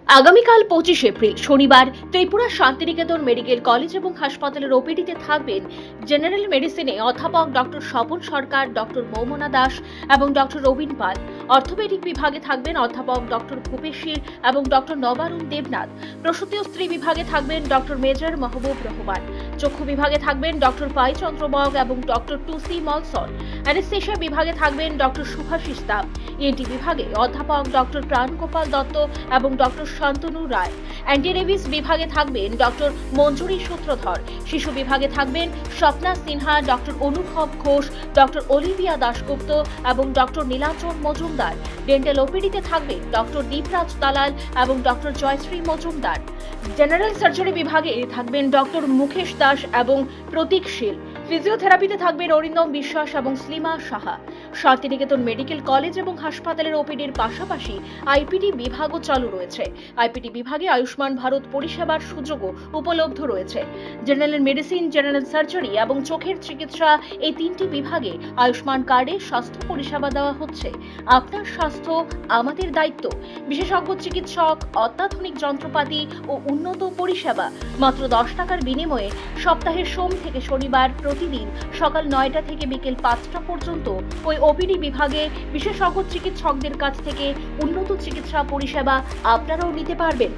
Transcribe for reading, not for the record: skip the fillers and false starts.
আগামীকাল 25 এপ্রিল শনিবার Tripura Santiniketan medical college এবং হাসপাতালের ওপিডিতে থাকবেন জেনারেল মেডিসিনে অধ্যাপক ডক্টর স্বপন সরকার, ডক্টর মৌমনা দাস এবং ডক্টর রবীন পাল। অর্থোপেডিক বিভাগে থাকবেন অধ্যাপক ডক্টর ভূপেশীর এবং ডক্টর নবারুণ দেবনাথ। প্রসূতি ও স্ত্রী বিভাগে থাকবেন ডক্টর মেজর মাহবুব রহমান। চক্ষু বিভাগে থাকবেন ডক্টর পাই চন্দ্রবগ এবং ডক্টর টুসি মলসন। অ্যানেস্থেশিয়া বিভাগে থাকবেন ডক্টর সুভাষিস দাম। ইএনটি বিভাগে অধ্যাপক ডক্টর প্রাণগোপাল দত্ত এবং ডক্টর শান্তনু রায়। অ্যান্টিরেবিস বিভাগে থাকবেন ডক্টর মঞ্জুরি সূত্রধর। শিশু বিভাগে থাকবেন স্বপ্না সিনহা, ডক্টর অনুভব ঘোষ, ডক্টর অলিভিয়া দাশগুপ্ত এবং ডক্টর নীলাচল মজুমদার। ডেন্টাল ওপিডিতে থাকবেন ডক্টর দীপরাজ দালাল এবং doctor Joyshree Majumdar. General surgery বিভাগে থাকবেন ডক্টর মুকেশ দাস এবং প্রতীক শীল। ফিজিওথেরাপিতে থাকবেন অরিন্দম বিশ্বাস এবং স্লিমা সাহা। শান্তিনিকেতন মেডিকেল কলেজ এবং হাসপাতালের ওপিডির পাশাপাশি আইপিডি বিভাগও চালু রয়েছে। আইপিডি বিভাগে আয়ুষ্মান ভারত পরিষেবার সুযোগও উপলব্ধ রয়েছে। জেনারেল মেডিসিন, জেনারেল সার্জারি এবং চোখের চিকিৎসা, এই তিনটি বিভাগে আয়ুষ্মান কার্ডে স্বাস্থ্য পরিষেবা দেওয়া হচ্ছে। আপনার স্বাস্থ্য আমাদের দায়িত্ব। বিশেষজ্ঞ চিকিৎসক, অত্যাধুনিক যন্ত্রপাতি ও উন্নত পরিষেবা মাত্র 10 টাকার বিনিময়ে সপ্তাহের সোম থেকে শনিবার প্রতিদিন সকাল 9টা থেকে বিকেল 5টা পর্যন্ত ওই ওপিডি বিভাগে বিশেষজ্ঞ চিকিৎসকদের কাছ থেকে উন্নত চিকিৎসা পরিষেবা আপনারাও নিতে পারবেন।